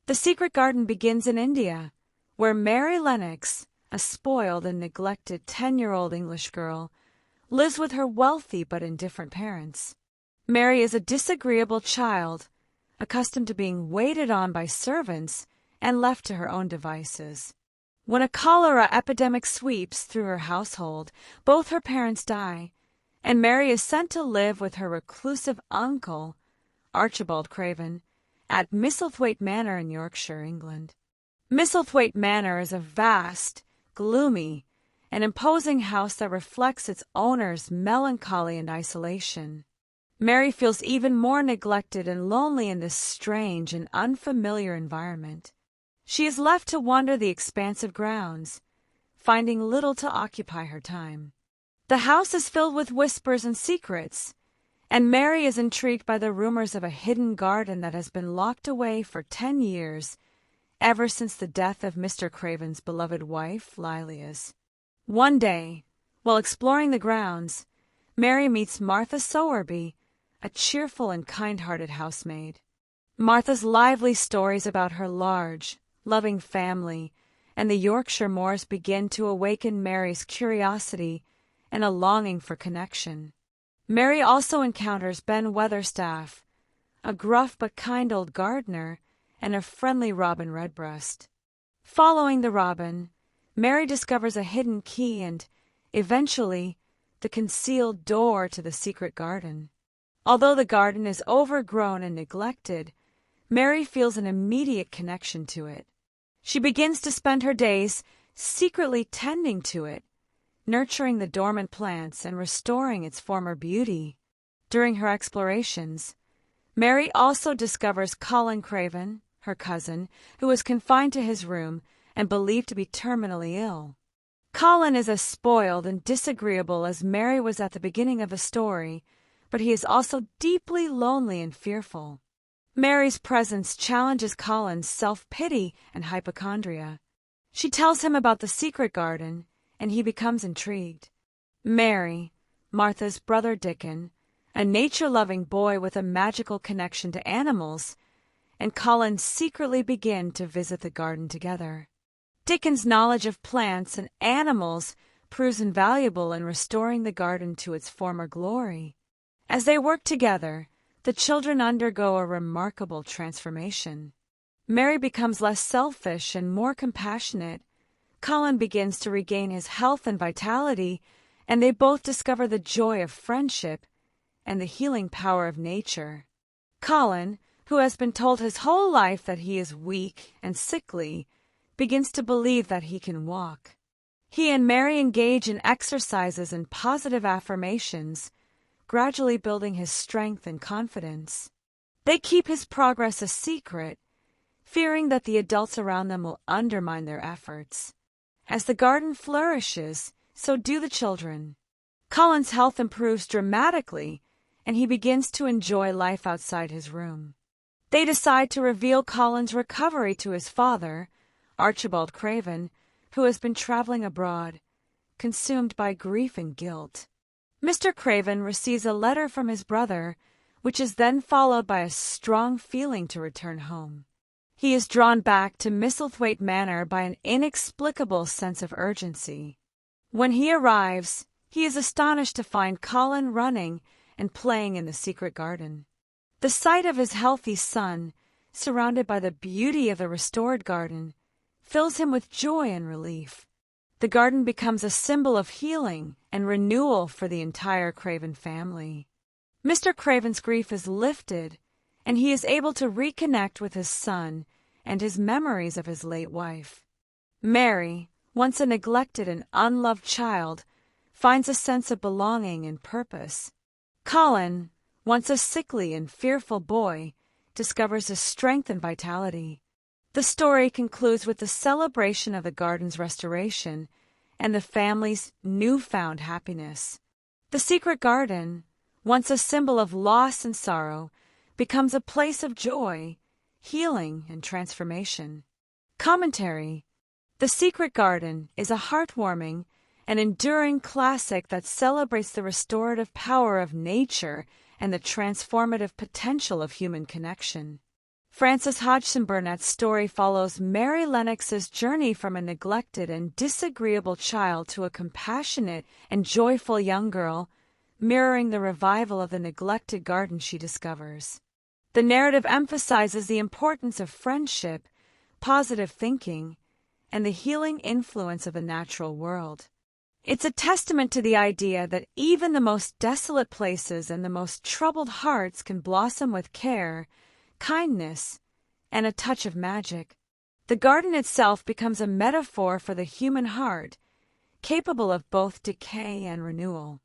The secret garden begins in India, where Mary Lennox, a spoiled and neglected 10-year-old English girl, lives with her wealthy but indifferent parents. Mary is a disagreeable child, accustomed to being waited on by servants and left to her own devices. When a cholera epidemic sweeps through her household, both her parents die, and Mary is sent to live with her reclusive uncle, Archibald Craven, at Misselthwaite Manor in Yorkshire, England. Misselthwaite Manor is a vast, gloomy, and imposing house that reflects its owner's melancholy and isolation. Mary feels even more neglected and lonely in this strange and unfamiliar environment. She is left to wander the expansive grounds, finding little to occupy her time. The house is filled with whispers and secrets, and Mary is intrigued by the rumors of a hidden garden that has been locked away for 10 years, ever since the death of Mr. Craven's beloved wife, Lilias. One day, while exploring the grounds, Mary meets Martha Sowerby, a cheerful and kind-hearted housemaid. Martha's lively stories about her large, loving family and the Yorkshire moors begin to awaken Mary's curiosity and a longing for connection. Mary also encounters Ben Weatherstaff, a gruff but kind old gardener, and a friendly robin redbreast. Following the robin, Mary discovers a hidden key and, eventually, the concealed door to the secret garden. Although the garden is overgrown and neglected, Mary feels an immediate connection to it. She begins to spend her days secretly tending to it, nurturing the dormant plants and restoring its former beauty. During her explorations, Mary also discovers Colin Craven, her cousin, who is confined to his room and believed to be terminally ill. Colin is as spoiled and disagreeable as Mary was at the beginning of the story, but he is also deeply lonely and fearful. Mary's presence challenges Colin's self-pity and hypochondria. She tells him about the secret garden, and he becomes intrigued. Mary, Martha's brother Dickon, a nature-loving boy with a magical connection to animals, and Colin secretly begin to visit the garden together. Dickon's knowledge of plants and animals proves invaluable in restoring the garden to its former glory. As they work together, the children undergo a remarkable transformation. Mary becomes less selfish and more compassionate. Colin begins to regain his health and vitality, and they both discover the joy of friendship and the healing power of nature. Colin, who has been told his whole life that he is weak and sickly, begins to believe that he can walk. He and Mary engage in exercises and positive affirmations, gradually building his strength and confidence. They keep his progress a secret, fearing that the adults around them will undermine their efforts. As the garden flourishes, so do the children. Colin's health improves dramatically, and he begins to enjoy life outside his room. They decide to reveal Colin's recovery to his father, Archibald Craven, who has been traveling abroad, consumed by grief and guilt. Mr. Craven receives a letter from his brother, which is then followed by a strong feeling to return home. He is drawn back to Misselthwaite Manor by an inexplicable sense of urgency. When he arrives, he is astonished to find Colin running and playing in the secret garden. The sight of his healthy son, surrounded by the beauty of the restored garden, fills him with joy and relief. The garden becomes a symbol of healing and renewal for the entire Craven family. Mr. Craven's grief is lifted, and he is able to reconnect with his son and his memories of his late wife. Mary, once a neglected and unloved child, finds a sense of belonging and purpose. Colin, once a sickly and fearful boy, discovers his strength and vitality. The story concludes with the celebration of the garden's restoration and the family's newfound happiness. The secret garden, once a symbol of loss and sorrow, becomes a place of joy, healing, and transformation. Commentary: The Secret Garden is a heartwarming and enduring classic that celebrates the restorative power of nature and the transformative potential of human connection. Frances Hodgson Burnett's story follows Mary Lennox's journey from a neglected and disagreeable child to a compassionate and joyful young girl, mirroring the revival of the neglected garden she discovers. The narrative emphasizes the importance of friendship, positive thinking, and the healing influence of the natural world. It's a testament to the idea that even the most desolate places and the most troubled hearts can blossom with care, kindness, and a touch of magic. The garden itself becomes a metaphor for the human heart, capable of both decay and renewal.